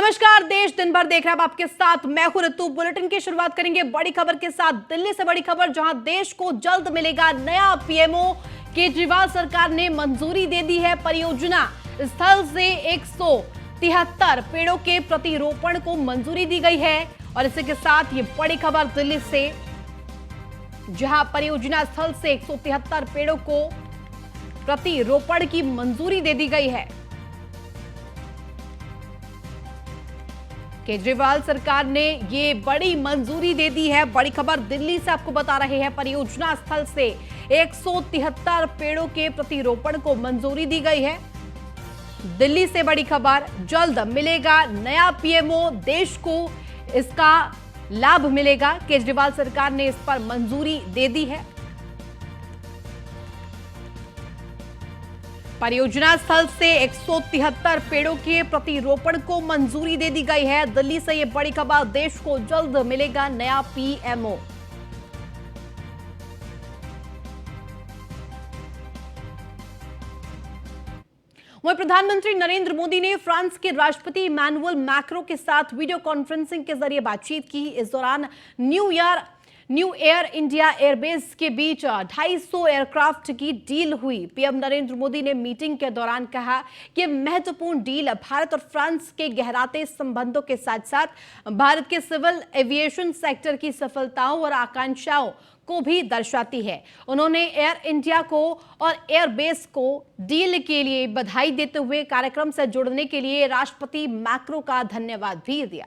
नमस्कार। देश दिन भर देख रहा है आपके साथ मैं हूं ऋतु। बुलेटिन की शुरुआत करेंगे बड़ी खबर के साथ। दिल्ली से बड़ी खबर, जहां देश को जल्द मिलेगा नया पीएमओ। केजरीवाल सरकार ने मंजूरी दे दी है। परियोजना स्थल से 173 पेड़ों के प्रतिरोपण को मंजूरी दी गई है। और इसी के साथ ये बड़ी खबर दिल्ली से, जहां परियोजना स्थल से 173 पेड़ों को प्रतिरोपण की मंजूरी दे दी गई है। केजरीवाल सरकार ने ये बड़ी मंजूरी दे दी है। बड़ी खबर दिल्ली से आपको बता रहे हैं। परियोजना स्थल से 173 पेड़ों के प्रतिरोपण को मंजूरी दी गई है। दिल्ली से बड़ी खबर, जल्द मिलेगा नया पीएमओ, देश को इसका लाभ मिलेगा। केजरीवाल सरकार ने इस पर मंजूरी दे दी है। परियोजना स्थल से 173 पेड़ों के प्रतिरोपण को मंजूरी दे दी गई है। दिल्ली से यह बड़ी खबर, देश को जल्द मिलेगा नया पीएमओ। वहीं प्रधानमंत्री नरेंद्र मोदी ने फ्रांस के राष्ट्रपति इमैनुअल मैक्रों के साथ वीडियो कॉन्फ्रेंसिंग के जरिए बातचीत की। इस दौरान न्यू एयर इंडिया एयरबेस के बीच 250 एयरक्राफ्ट की डील हुई। पीएम नरेंद्र मोदी ने मीटिंग के दौरान कहा कि महत्वपूर्ण डील भारत और फ्रांस के गहराते संबंधों के साथ साथ भारत के सिविल एविएशन सेक्टर की सफलताओं और आकांक्षाओं को भी दर्शाती है। उन्होंने एयर इंडिया को और एयरबेस को डील के लिए बधाई देते हुए कार्यक्रम से जुड़ने के लिए राष्ट्रपति मैक्रो का धन्यवाद भी दिया।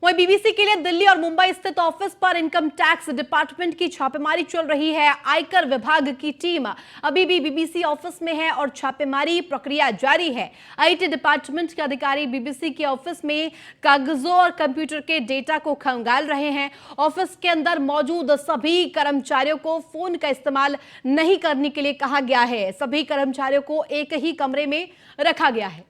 वहीं बीबीसी के लिए दिल्ली और मुंबई स्थित ऑफिस पर इनकम टैक्स डिपार्टमेंट की छापेमारी चल रही है। आयकर विभाग की टीम अभी भी बीबीसी ऑफिस में है और छापेमारी प्रक्रिया जारी है। आईटी डिपार्टमेंट के अधिकारी बीबीसी के ऑफिस में कागजों और कंप्यूटर के डेटा को खंगाल रहे हैं। ऑफिस के अंदर मौजूद सभी कर्मचारियों को फोन का इस्तेमाल नहीं करने के लिए कहा गया है। सभी कर्मचारियों को एक ही कमरे में रखा गया है।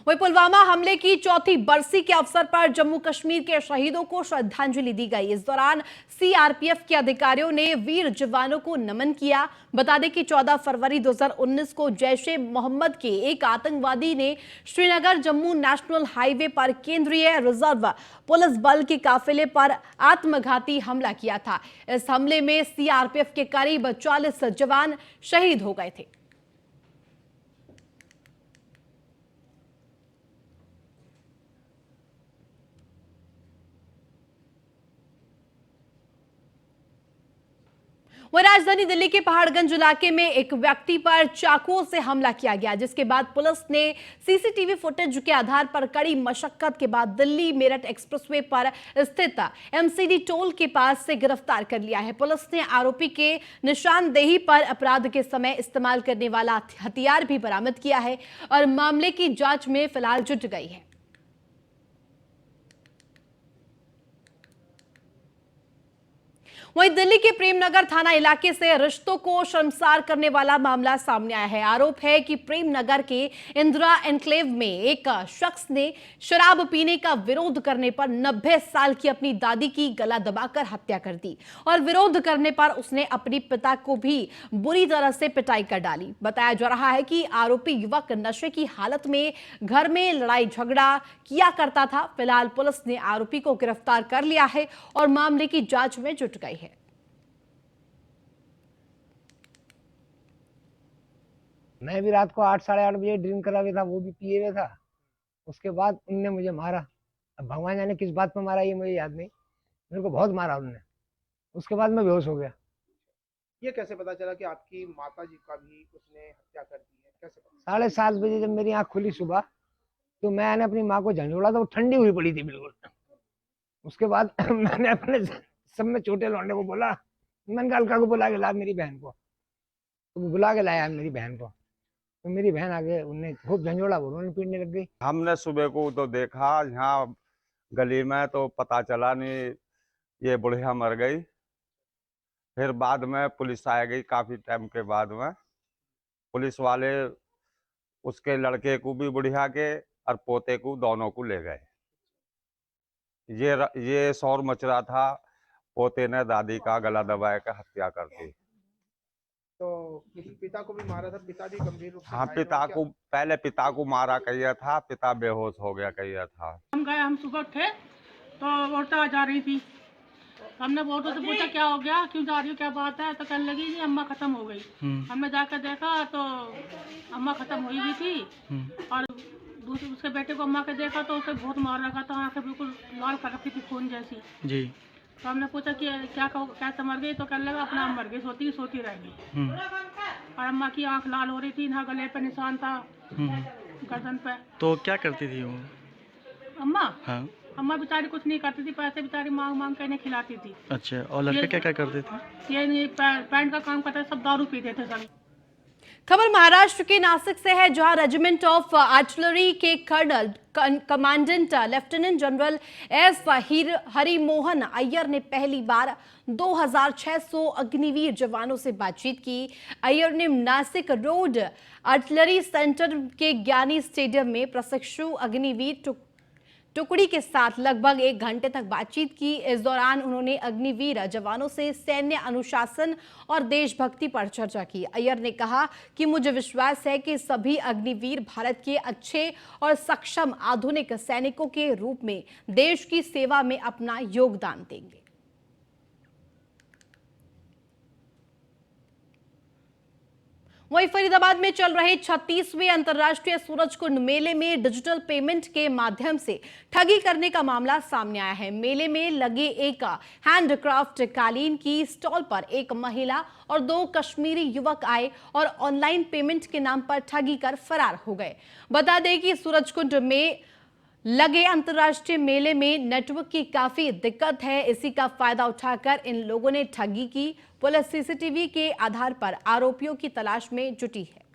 वहीं पुलवामा हमले की चौथी बरसी के अवसर पर जम्मू कश्मीर के शहीदों को श्रद्धांजलि दी गई। इस दौरान सीआरपीएफ के अधिकारियों ने वीर जवानों को नमन किया। बता दें कि 14 फरवरी 2019 को जैश ए मोहम्मद के एक आतंकवादी ने श्रीनगर जम्मू नेशनल हाईवे पर केंद्रीय रिजर्व पुलिस बल के काफिले पर आत्मघाती हमला किया था। इस हमले में सीआरपीएफ के करीब 40 जवान शहीद हो गए थे। वह राजधानी दिल्ली के पहाड़गंज इलाके में एक व्यक्ति पर चाकुओं से हमला किया गया, जिसके बाद पुलिस ने सीसीटीवी फुटेज के आधार पर कड़ी मशक्कत के बाद दिल्ली मेरठ एक्सप्रेसवे पर स्थित एमसीडी टोल के पास से गिरफ्तार कर लिया है। पुलिस ने आरोपी के निशानदेही पर अपराध के समय इस्तेमाल करने वाला हथियार भी बरामद किया है और मामले की जांच में फिलहाल जुट गई है। वहीं दिल्ली के प्रेमनगर थाना इलाके से रिश्तों को शर्मसार करने वाला मामला सामने आया है। आरोप है कि प्रेमनगर के इंदिरा एन्क्लेव में एक शख्स ने शराब पीने का विरोध करने पर 90 साल की अपनी दादी की गला दबाकर हत्या कर दी और विरोध करने पर उसने अपने पिता को भी बुरी तरह से पिटाई कर डाली। बताया जा रहा है कि आरोपी युवक नशे की हालत में घर में लड़ाई झगड़ा किया करता था। फिलहाल पुलिस ने आरोपी को गिरफ्तार कर लिया है और मामले की जांच में जुट गई है। मैं भी रात को 8 साढ़े 8 बजे ड्रिंक करा हुआ था, वो भी पिए हुए था। उसके बाद उनने मुझे मारा। अब भगवान जाने किस बात पे मारा ये मुझे याद नहीं, मेरे को बहुत मारा उन्होंने। उसके बाद मैं बेहोश हो गया। ये कैसे पता चला कि आपकी माता जी का भी उसने हत्या कर दी है? कैसे पता? 7:30 बजे जब मेरी आंख खुली सुबह, तो मैंने अपनी माँ को झंझोड़ा था, वो ठंडी हुई पड़ी थी बिल्कुल। उसके बाद मैंने अपने सब में छोटे लौंडे को बोला, मैंने कहा अलका को बुला के ला मेरी बहन को। तो वो बुला के लाया मेरी बहन को, तो मेरी बहन आगे उन्हें खूब झंझोड़ा, उन्होंने पीटने लग गई। हमने सुबह को तो देखा यहाँ गली में, तो पता चला नहीं ये बुढ़िया मर गई। फिर बाद में पुलिस आ गई, काफी टाइम के बाद में पुलिस वाले उसके लड़के को भी बुढ़िया के और पोते को दोनों को ले गए। ये शोर मच रहा था, पोते ने दादी का गला दबाए के हत्या कर दी। तो पिता को भी मारा था, पिता भी गंभीर रूप से हाँ, घायल हुए पिता क्या? को पहले पिता को मारा कहिया था, पिता बेहोश हो गया कहिया था। हम सुबह थे तो औरतें आ जा रही थी। हमने औरतों से पूछा क्या हो गया, क्यों जा रही हो, क्या बात है, तो कहने लगी जी अम्मा खत्म हो गई। हमने जाकर देखा तो अम्मा खत्म हुई भी थी और दूसरे उसके बेटे को अम्मा के देखा तो उसे बहुत मार रखा था, आंखें बिल्कुल लाल कर रखी थी खून जैसी जी। तो हमने पूछा कि क्या मर गई, तो कहने लगा अपना आप मर गई, सोती रह गई। और अम्मा की आंख लाल हो रही थी, ना गले पे निशान था, गर्दन पे। तो क्या करती थी वो? अम्मा हाँ। अम्मा बेचारी कुछ नहीं करती थी, पैसे बेचारी मांग के इन्हें खिलाती थी। अच्छा, और लड़के क्या क्या करते थे? ये नहीं पैंट का काम करते, सब दारू पीते थे सब। खबर महाराष्ट्र के नासिक से है, जहां रेजिमेंट ऑफ आर्टिलरी के colonel commandant lieutenant general S Harimohan Iyer ने पहली बार 2600 अग्निवीर जवानों से बातचीत की। अय्यर ने नासिक रोड आर्टिलरी सेंटर के ज्ञानी स्टेडियम में प्रशिक्षु अग्निवीर टुकड़ी के साथ लगभग 1 घंटे तक बातचीत की। इस दौरान उन्होंने अग्निवीर जवानों से सैन्य अनुशासन और देशभक्ति पर चर्चा की। अय्यर ने कहा कि मुझे विश्वास है कि सभी अग्निवीर भारत के अच्छे और सक्षम आधुनिक सैनिकों के रूप में देश की सेवा में अपना योगदान देंगे। वहीं फरीदाबाद में चल रहे 36वें अंतर्राष्ट्रीय सूरजकुंड मेले में डिजिटल पेमेंट के माध्यम से ठगी करने का मामला सामने आया है। मेले में लगे एक हैंडक्राफ्ट कालीन की स्टॉल पर एक महिला और 2 कश्मीरी युवक आए और ऑनलाइन पेमेंट के नाम पर ठगी कर फरार हो गए। बता दें कि सूरजकुंड में लगे अंतर्राष्ट्रीय मेले में नेटवर्क की काफी दिक्कत है। इसी का फायदा उठाकर इन लोगों ने ठगी की। पुलिस सीसीटीवी के आधार पर आरोपियों की तलाश में जुटी है।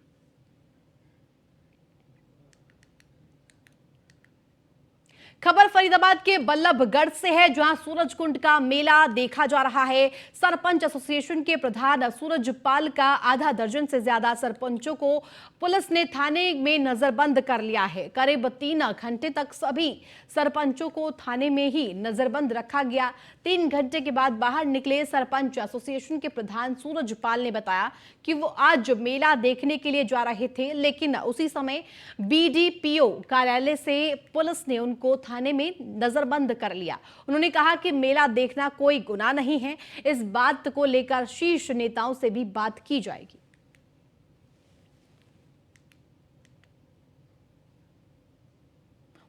खबर फरीदाबाद के बल्लभगढ़ से है, जहां सूरजकुंड का मेला देखा जा रहा है। सरपंच एसोसिएशन के प्रधान सूरजपाल का आधा दर्जन से ज्यादा सरपंचों को पुलिस ने थाने में नजरबंद कर लिया है। करीब 3 घंटे तक सभी सरपंचों को थाने में ही नजरबंद रखा गया। 3 घंटे के बाद बाहर निकले सरपंच एसोसिएशन के प्रधान सूरजपाल ने बताया कि वो आज मेला देखने के लिए जा रहे थे, लेकिन उसी समय बीडीपीओ कार्यालय से पुलिस ने उनको थाने में नजरबंद कर लिया। उन्होंने कहा कि मेला देखना कोई गुनाह नहीं है। इस बात को लेकर शीर्ष नेताओं से भी बात की जाएगी।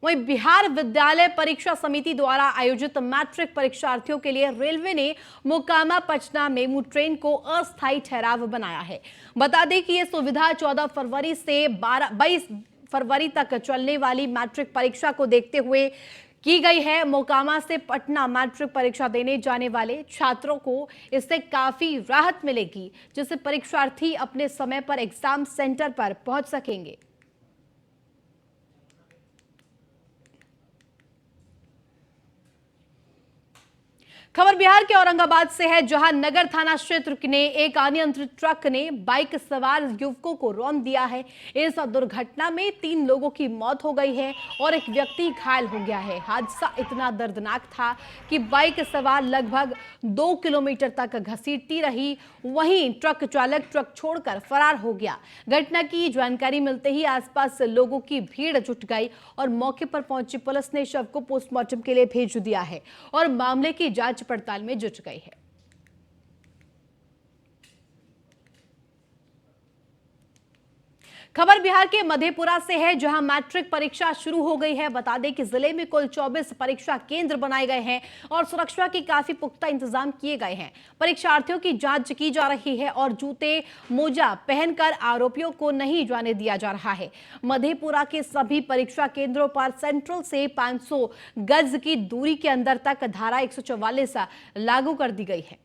वहीं बिहार विद्यालय परीक्षा समिति द्वारा आयोजित मैट्रिक परीक्षार्थियों के लिए रेलवे ने मोकामा पटना मेमू ट्रेन को अस्थायी ठहराव बनाया है। बता दें कि यह सुविधा 14 फरवरी से 22 फरवरी तक चलने वाली मैट्रिक परीक्षा को देखते हुए की गई है। मोकामा से पटना मैट्रिक परीक्षा देने जाने वाले छात्रों को इससे काफी राहत मिलेगी, जिससे परीक्षार्थी अपने समय पर एग्जाम सेंटर पर पहुंच सकेंगे। खबर बिहार के औरंगाबाद से है, जहां नगर थाना क्षेत्र ने एक अनियंत्रित ट्रक ने बाइक सवार युवकों को रौंद दिया है। इस दुर्घटना में 3 लोगों की मौत हो गई है और एक व्यक्ति घायल हो गया है। हादसा इतना दर्दनाक था कि बाइक सवार लगभग 2 किलोमीटर तक घसीटती रही। वहीं ट्रक चालक ट्रक छोड़कर फरार हो गया। घटना की जानकारी मिलते ही आसपास लोगों की भीड़ जुट गई और मौके पर पहुंची पुलिस ने शव को पोस्टमार्टम के लिए भेज दिया है और मामले की जांच पड़ताल में जुट गई है। खबर बिहार के मधेपुरा से है, जहां मैट्रिक परीक्षा शुरू हो गई है। बता दें कि जिले में कुल 24 परीक्षा केंद्र बनाए गए हैं और सुरक्षा के काफी पुख्ता इंतजाम किए गए हैं। परीक्षार्थियों की जांच की जा रही है और जूते मोजा पहनकर आरोपियों को नहीं जाने दिया जा रहा है। मधेपुरा के सभी परीक्षा केंद्रों पर सेंट्रल से 500 गज की दूरी के अंदर तक धारा 144 लागू कर दी गई है।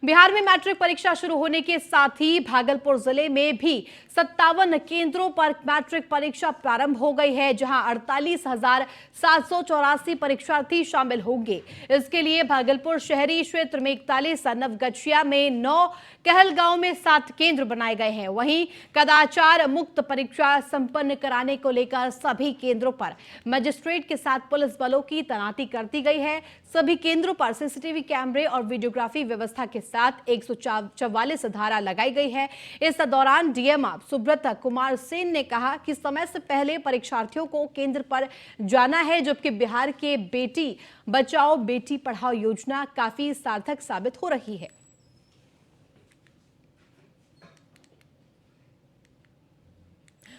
बिहार में मैट्रिक परीक्षा शुरू होने के साथ ही भागलपुर जिले में भी 57 केंद्रों पर मैट्रिक परीक्षा प्रारंभ हो गई है, जहां 48,784 परीक्षार्थी शामिल होंगे। इसके लिए भागलपुर शहरी क्षेत्र में 41, नवगछिया में 9, कहलगांव में 7 केंद्र बनाए गए हैं। वहीं कदाचार मुक्त परीक्षा संपन्न कराने को लेकर सभी केंद्रों पर मजिस्ट्रेट के साथ पुलिस बलों की तैनाती कर दी गई है। सभी केंद्रों पर सीसीटीवी कैमरे और वीडियोग्राफी व्यवस्था के साथ 144 धारा लगाई गई है। इस दौरान डीएम सुब्रत कुमार सेन ने कहा कि समय से पहले परीक्षार्थियों को केंद्र पर जाना है, जबकि बिहार के बेटी बचाओ बेटी पढ़ाओ योजना काफी सार्थक साबित हो रही है।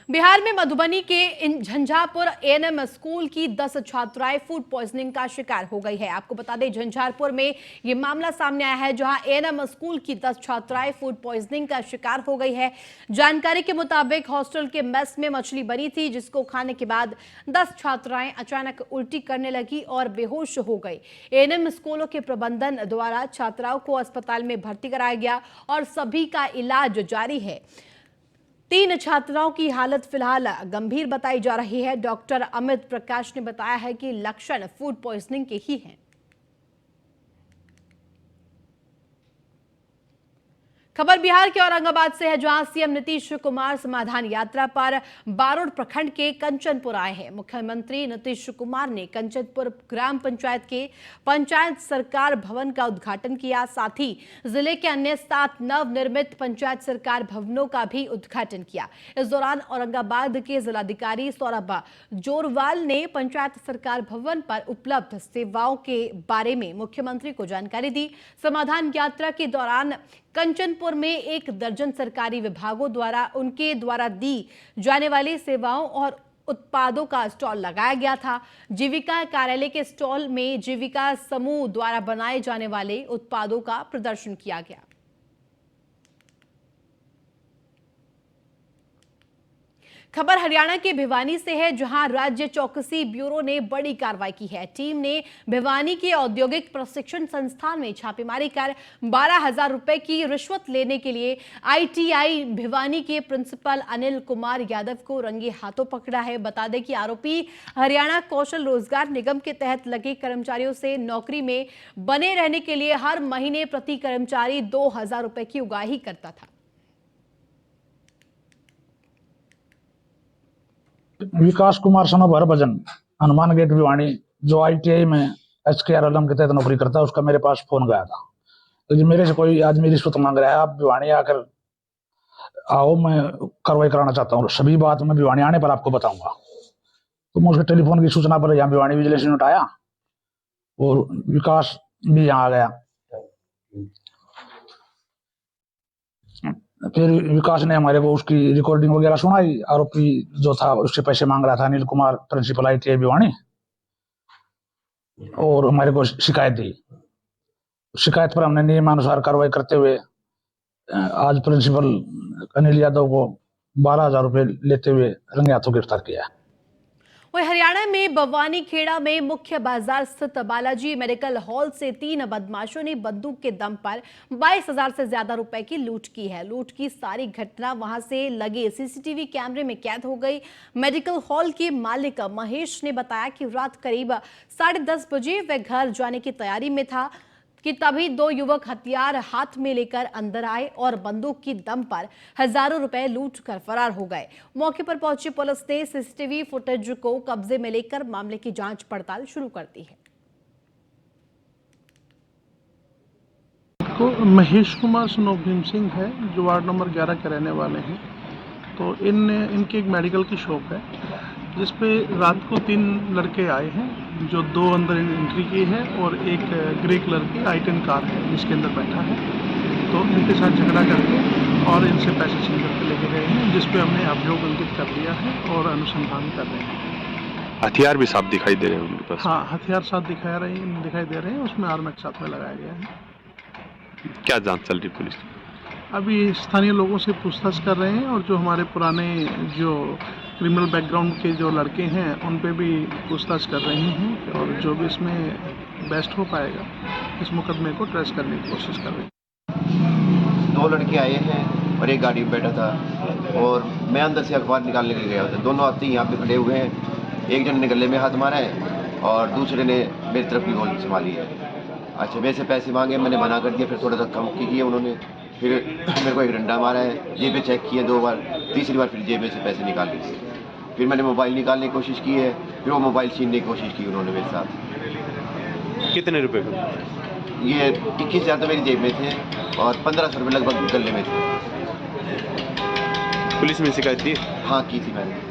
बिहार में मधुबनी के झंझारपुर एएनएम स्कूल की 10 छात्राएं फूड पॉइजनिंग का शिकार हो गई है। आपको बता दें, झंझारपुर में यह मामला सामने आया है, जहां एएनएम स्कूल की 10 छात्राएं फूड पॉइजनिंग का शिकार हो गई है। जानकारी के मुताबिक हॉस्टल के मेस में मछली बनी थी, जिसको खाने के बाद 10 छात्राएं अचानक उल्टी करने लगी और बेहोश हो गई। एएनएम स्कूलों के प्रबंधन द्वारा छात्राओं को अस्पताल में भर्ती कराया गया और सभी का इलाज जारी है। 3 छात्राओं की हालत फिलहाल गंभीर बताई जा रही है। डॉक्टर अमित प्रकाश ने बताया है कि लक्षण फूड पॉइजनिंग के ही हैं। खबर बिहार के औरंगाबाद से है, जहां सीएम नीतीश कुमार समाधान यात्रा पर बारोड प्रखंड के कंचनपुर आए हैं। मुख्यमंत्री नीतीश कुमार ने कंचनपुर ग्राम पंचायत के पंचायत सरकार भवन का उद्घाटन किया। साथ ही जिले के अन्य 7 नवनिर्मित पंचायत सरकार भवनों का भी उद्घाटन किया। इस दौरान औरंगाबाद के जिलाधिकारी सौरभ जोरवाल ने पंचायत सरकार भवन पर उपलब्ध सेवाओं के बारे में मुख्यमंत्री को जानकारी दी। समाधान यात्रा के दौरान कंचनपुर में 1 दर्जन सरकारी विभागों द्वारा उनके द्वारा दी जाने वाली सेवाओं और उत्पादों का स्टॉल लगाया गया था। जीविका कार्यालय के स्टॉल में जीविका समूह द्वारा बनाए जाने वाले उत्पादों का प्रदर्शन किया गया। खबर हरियाणा के भिवानी से है, जहां राज्य चौकसी ब्यूरो ने बड़ी कार्रवाई की है। टीम ने भिवानी के औद्योगिक प्रशिक्षण संस्थान में छापेमारी कर 12,000 रुपए की रिश्वत लेने के लिए आईटीआई भिवानी के प्रिंसिपल अनिल कुमार यादव को रंगे हाथों पकड़ा है। बता दें कि आरोपी हरियाणा कौशल रोजगार निगम के तहत लगे कर्मचारियों से नौकरी में बने रहने के लिए हर महीने प्रति कर्मचारी 2,000 रुपए की उगाही करता था। विकास कुमार सन ऑफ हरभजन, हनुमान गेट भिवानी, जो आईटीआई में HKR अलम के तहत नौकरी करता है, उसका मेरे पास फोन गया था। तो जो मेरे से कोई आदमी रिश्वत मांग रहा है, आप भिवानी आकर आओ, मैं कार्रवाई कराना चाहता हूँ। सभी बात मैं भिवानी आने पर आपको बताऊंगा। तो मैं उसके टेलीफोन की सूचना पर यहाँ भिवानी विजिलेंस यूनिट आया और विकास भी यहाँ आ गया। फिर विकास ने हमारे को उसकी रिकॉर्डिंग वगैरह सुनाई। आरोपी जो था उससे पैसे मांग रहा था, अनिल कुमार, प्रिंसिपल आईटीआई भिवानी, और हमारे को शिकायत दी। शिकायत पर हमने नियमानुसार कार्रवाई करते हुए आज प्रिंसिपल अनिल यादव को 12,000 रुपए लेते हुए रंगे हाथों गिरफ्तार किया। वहीं हरियाणा में बवानी खेड़ा में मुख्य बाजार स्थित बालाजी मेडिकल हॉल से 3 बदमाशों ने बंदूक के दम पर 22,000 से ज्यादा रुपए की लूट की है। लूट की सारी घटना वहां से लगे सीसीटीवी कैमरे में कैद हो गई। मेडिकल हॉल के मालिक महेश ने बताया कि रात करीब 10:30 बजे वह घर जाने की तैयारी में था कि तभी 2 युवक हथियार हाथ में लेकर अंदर आए और बंदूक की दम पर हजारों रुपए लूट कर फरार हो गए। मौके पर पहुंची पुलिस ने सीसीटीवी फुटेज को कब्जे में लेकर मामले की जांच पड़ताल शुरू कर दी है। को महेश कुमार सन ऑफ भीम सिंह है, जो वार्ड नंबर 11 के रहने वाले हैं। तो इनकी एक मेडिकल की शॉप है, जिसपे रात को 3 लड़के आए हैं, जो 2 अंदर एंट्री की है और एक ग्रे कलर की i10 कार है जिसके अंदर बैठा है। तो इनके साथ झगड़ा करके और इनसे पैसे छीन करके लेके गए हैं, जिसपे हमने अभियोग अंकित कर दिया है और अनुसंधान कर रहे हैं। हथियार भी साफ दिखाई दे रहे हैं उनके पास? हाँ, हथियार साथ दिखाई दे रहे हैं। उसमें आर्मेट साथ में लगाया गया है। क्या जांच चल रही पुलिस? अभी स्थानीय लोगों से पूछताछ कर रहे हैं और जो हमारे पुराने जो क्रिमिनल बैकग्राउंड के जो लड़के हैं उन पे भी पूछताछ कर रहे हैं, और जो भी इसमें बेस्ट हो पाएगा इस मुकदमे को ट्रेस करने की कोशिश कर रहे हैं। 2 लड़के आए हैं और एक गाड़ी में बैठा था और मैं अंदर से अखबार निकालने के लिए गया था। दोनों आते ही यहाँ पे खड़े हुए हैं। एक जन ने गले में हाथ मारा है और दूसरे ने मेरी तरफ की गोली संभाली है। अच्छा, मेरे से पैसे मांगे, मैंने मना कर दिया। फिर थोड़ा धक्का मुक्की किए उन्होंने, फिर मेरे को एक डंडा मारा है, जेबें चेक किए 2 बार, तीसरी बार फिर जेब में से पैसे निकाल लिए। फिर मैंने मोबाइल निकालने की कोशिश की है, फिर वो मोबाइल छीनने की कोशिश की उन्होंने मेरे साथ। कितने रुपए का? ये 21,000 तो मेरी जेब में थे और 1500 रुपये लगभग गले में थे। पुलिस में शिकायत दी? हाँ, की थी मैंने।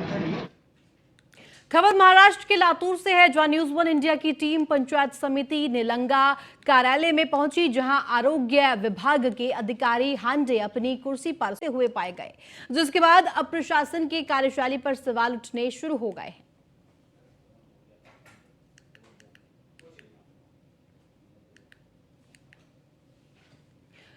खबर महाराष्ट्र के लातूर से है, जहां न्यूज 1 इंडिया की टीम पंचायत समिति निलंगा कार्यालय में पहुंची, जहां आरोग्य विभाग के अधिकारी हांडे अपनी कुर्सी पर से हुए पाए गए, जिसके बाद अब प्रशासन की कार्यशैली पर सवाल उठने शुरू हो गए।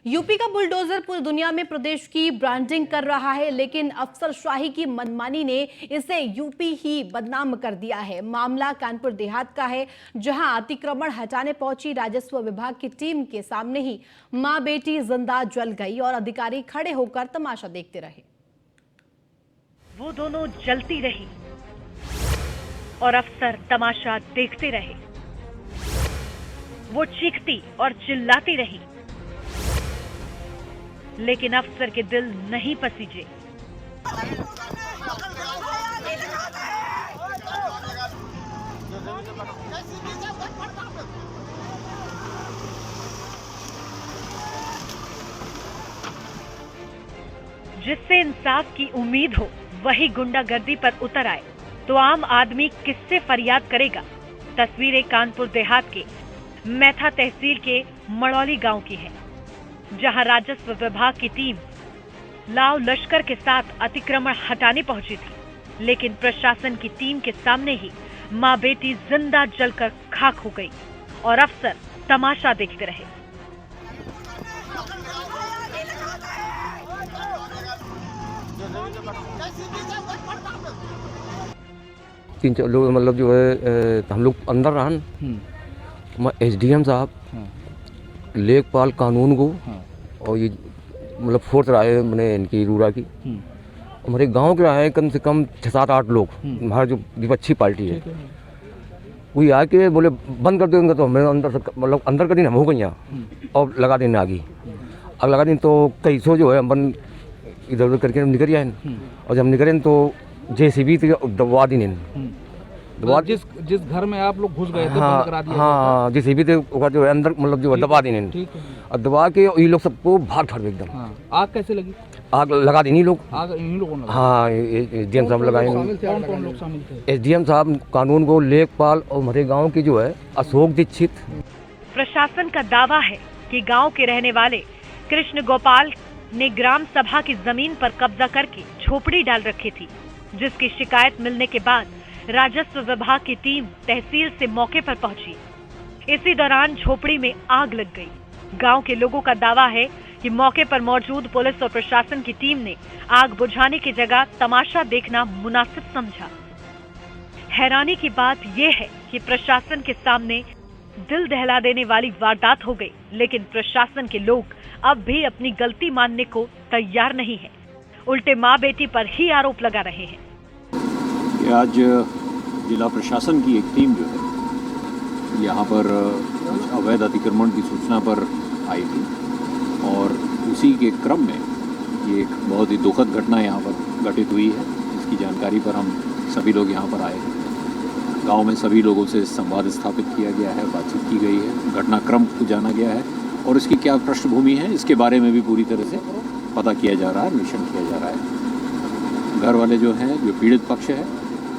यूपी का बुलडोजर पूरी दुनिया में प्रदेश की ब्रांडिंग कर रहा है, लेकिन अफसरशाही की मनमानी ने इसे यूपी ही बदनाम कर दिया है। मामला कानपुर देहात का है, जहां अतिक्रमण हटाने पहुंची राजस्व विभाग की टीम के सामने ही मां बेटी जिंदा जल गई और अधिकारी खड़े होकर तमाशा देखते रहे। वो दोनों जलती रही और अफसर तमाशा देखते रहे। वो चीखती और चिल्लाती रही, लेकिन अफसर के दिल नहीं पसीजे। जिससे इंसाफ की उम्मीद हो वही गुंडागर्दी पर उतर आए तो आम आदमी किससे फरियाद करेगा। तस्वीरें कानपुर देहात के मैथा तहसील के मड़ौली गांव की है, जहां राजस्व विभाग की टीम लाव लश्कर के साथ अतिक्रमण हटाने पहुंची थी, लेकिन प्रशासन की टीम के सामने ही मां बेटी जिंदा जलकर खाक हो गई और अफसर तमाशा देखते रहे। तीन चार लोग मतलब जो है हम लोग अंदर रहा, SDM साहब, लेखपाल कानून को और ये मतलब फोर्थ राय मैंने इनकी रूरा की, हमारे गांव के आए कम से कम 6-7-8 लोग, हमारा जो विपक्षी पार्टी है वही आके बोले बंद कर देंगे, तो हमें अंदर मतलब अंदर कर दिन हम हो गई यहाँ और लगा देने आगे अब लगा दिन तो कई सौ जो है हम इधर उधर करके निकल आए और जब निकले तो JCB दबवा दी दबा जिस घर में आप लोग घुस गए थे, हाँ, बंद करा दिया हाँ JCB थे जो है अंदर मतलब जो है दबा दी और दबा के ये लोग सबको भाग ठाड़ एकदम। हाँ, आग कैसे लगी? आग लगा दी लोग, आग इन्हीं लोगों ने। हाँ SDM साहब लगाए। कौन लोग शामिल थे? SDM साहब कानून को, लेखपाल और हमारे गाँव की जो है अशोक दीक्षित। प्रशासन का दावा है कि गाँव के रहने वाले कृष्ण गोपाल ने ग्राम सभा की जमीन पर कब्जा करके झोपड़ी डाल रखी थी, जिसकी शिकायत मिलने के बाद राजस्व विभाग की टीम तहसील से मौके पर पहुंची। इसी दौरान झोपड़ी में आग लग गई। गांव के लोगों का दावा है कि मौके पर मौजूद पुलिस और प्रशासन की टीम ने आग बुझाने की जगह तमाशा देखना मुनासिब समझा। हैरानी की बात यह है कि प्रशासन के सामने दिल दहला देने वाली वारदात हो गई, लेकिन प्रशासन के लोग अब भी अपनी गलती मानने को तैयार नहीं है, उल्टे माँ बेटी पर ही आरोप लगा रहे हैं। आज जिला प्रशासन की एक टीम जो है यहाँ पर अवैध अतिक्रमण की सूचना पर आई थी और उसी के क्रम में ये एक बहुत ही दुखद घटना यहाँ पर घटित हुई है, जिसकी जानकारी पर हम सभी लोग यहाँ पर आए हैं। गांव में सभी लोगों से संवाद स्थापित किया गया है, बातचीत की गई है, घटनाक्रम को जाना गया है और इसकी क्या पृष्ठभूमि है इसके बारे में भी पूरी तरह से पता किया जा रहा है, अन्वेषण किया जा रहा है। घर वाले जो हैं, जो पीड़ित पक्ष है,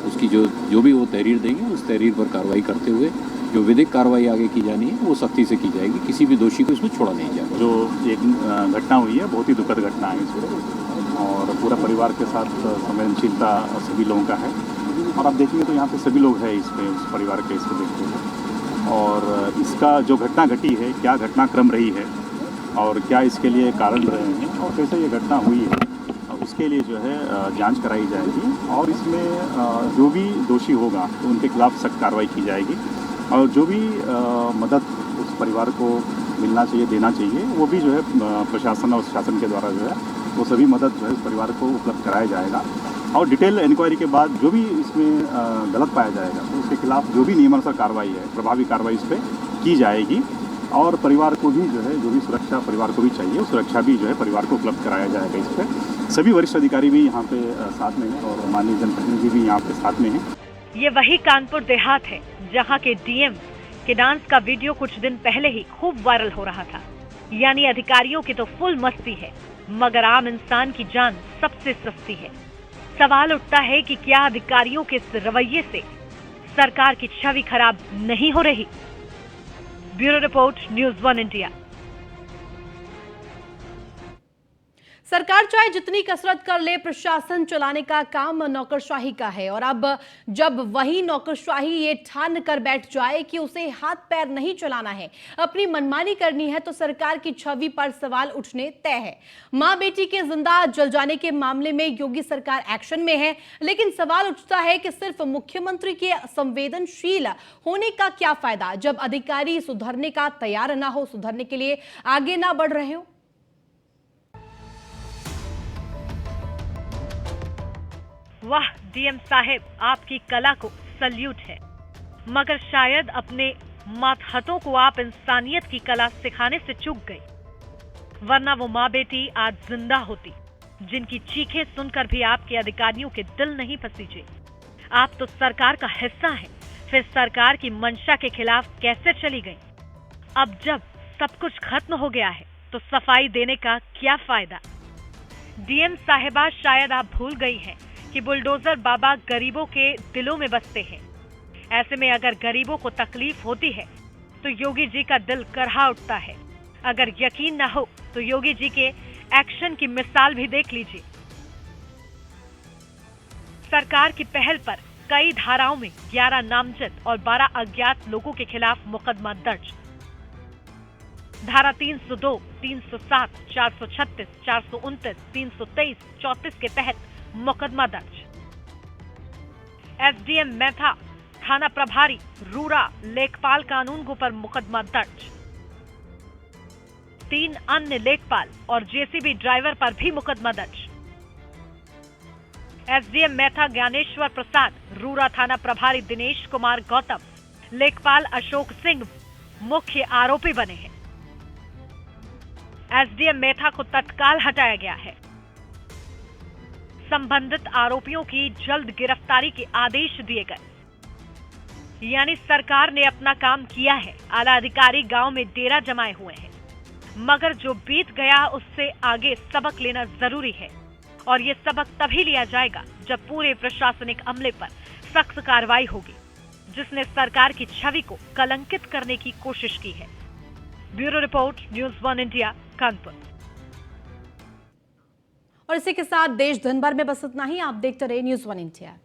उसकी जो भी वो तहरीर देंगे उस तहरीर पर कार्रवाई करते हुए जो विधिक कार्रवाई आगे की जानी है वो सख्ती से की जाएगी, किसी भी दोषी को इसमें छोड़ा नहीं जाएगा। जो एक घटना हुई है बहुत ही दुखद घटना है इसमें और पूरा परिवार के साथ संवेदनशीलता सभी लोगों का है और आप देखेंगे तो यहाँ पे सभी लोग हैं इसमें, उस परिवार के इसको देखते हैं और इसका जो घटना घटी है, क्या घटनाक्रम रही है और क्या इसके लिए कारण रहे हैं और कैसे ये घटना हुई है, उसके लिए जो है जांच कराई जाएगी और इसमें जो भी दोषी होगा तो उनके खिलाफ सख्त कार्रवाई की जाएगी और जो भी मदद उस परिवार को मिलना चाहिए, देना चाहिए, वो भी जो है प्रशासन और शासन के द्वारा जो है वो सभी मदद जो है इस परिवार को उपलब्ध कराया जाएगा। और डिटेल इंक्वायरी के बाद जो भी इसमें गलत पाया जाएगा तो उसके खिलाफ जो भी नियमानुसार कार्रवाई है, प्रभावी कार्रवाई इस पर की जाएगी। और परिवार को भी जो है जो भी सुरक्षा परिवार को भी चाहिए, सुरक्षा भी जो है परिवार को उपलब्ध कराया जाएगा। इस पर सभी वरिष्ठ अधिकारी भी यहाँ पे साथ में हैं और माननीय जनप्रतिनिधि भी यहाँ पे साथ में हैं। ये वही कानपुर देहात है जहाँ के डीएम के डांस का वीडियो कुछ दिन पहले ही खूब वायरल हो रहा था। यानी अधिकारियों की तो फुल मस्ती है, मगर आम इंसान की जान सबसे सस्ती है। सवाल उठता है कि क्या अधिकारियों के इस रवैये से सरकार की छवि खराब नहीं हो रही? Bureau report, news 1 India. सरकार चाहे जितनी कसरत कर ले, प्रशासन चलाने का काम नौकरशाही का है। और अब जब वही नौकरशाही ये ठान कर बैठ जाए कि उसे हाथ पैर नहीं चलाना है, अपनी मनमानी करनी है, तो सरकार की छवि पर सवाल उठने तय है। मां बेटी के जिंदा जल जाने के मामले में योगी सरकार एक्शन में है, लेकिन सवाल उठता है कि सिर्फ मुख्यमंत्री के संवेदनशील होने का क्या फायदा जब अधिकारी सुधरने का तैयार ना हो, सुधरने के लिए आगे ना बढ़ रहे हो। वाह डीएम साहब, आपकी कला को सल्यूट है, मगर शायद अपने मातहतों को आप इंसानियत की कला सिखाने से चूक गए, वरना वो माँ बेटी आज जिंदा होती जिनकी चीखें सुनकर भी आपके अधिकारियों के दिल नहीं पसीजे। आप तो सरकार का हिस्सा हैं, फिर सरकार की मंशा के खिलाफ कैसे चली गई? अब जब सब कुछ खत्म हो गया है तो सफाई देने का क्या फायदा? डीएम साहिबा, शायद आप भूल गई हैं कि बुलडोजर बाबा गरीबों के दिलों में बसते हैं। ऐसे में अगर गरीबों को तकलीफ होती है तो योगी जी का दिल करहा उठता है। अगर यकीन न हो तो योगी जी के एक्शन की मिसाल भी देख लीजिए। सरकार की पहल पर कई धाराओं में 11 नामजद और 12 अज्ञात लोगों के खिलाफ मुकदमा दर्ज। धारा 302, 307, 436, 429, 323, 34 के तहत मुकदमा दर्ज। एसडीएम मैथा, थाना प्रभारी रूरा, लेखपाल कानूनगो पर मुकदमा दर्ज। 3 अन्य लेखपाल और जेसीबी ड्राइवर पर भी मुकदमा दर्ज। एसडीएम मैथा ज्ञानेश्वर प्रसाद, रूरा थाना प्रभारी दिनेश कुमार गौतम, लेखपाल अशोक सिंह मुख्य आरोपी बने हैं। एसडीएम मैथा को तत्काल हटाया गया है। संबंधित आरोपियों की जल्द गिरफ्तारी के आदेश दिए गए। यानी सरकार ने अपना काम किया है। आला अधिकारी गांव में डेरा जमाए हुए हैं, मगर जो बीत गया उससे आगे सबक लेना जरूरी है। और ये सबक तभी लिया जाएगा जब पूरे प्रशासनिक अमले पर सख्त कार्रवाई होगी, जिसने सरकार की छवि को कलंकित करने की कोशिश की है। Bureau report, news 1 India, Kanpur. और इसी के साथ देश दिन भर में बस इतना ही। आप देखते रहिए न्यूज़ 1 इंडिया।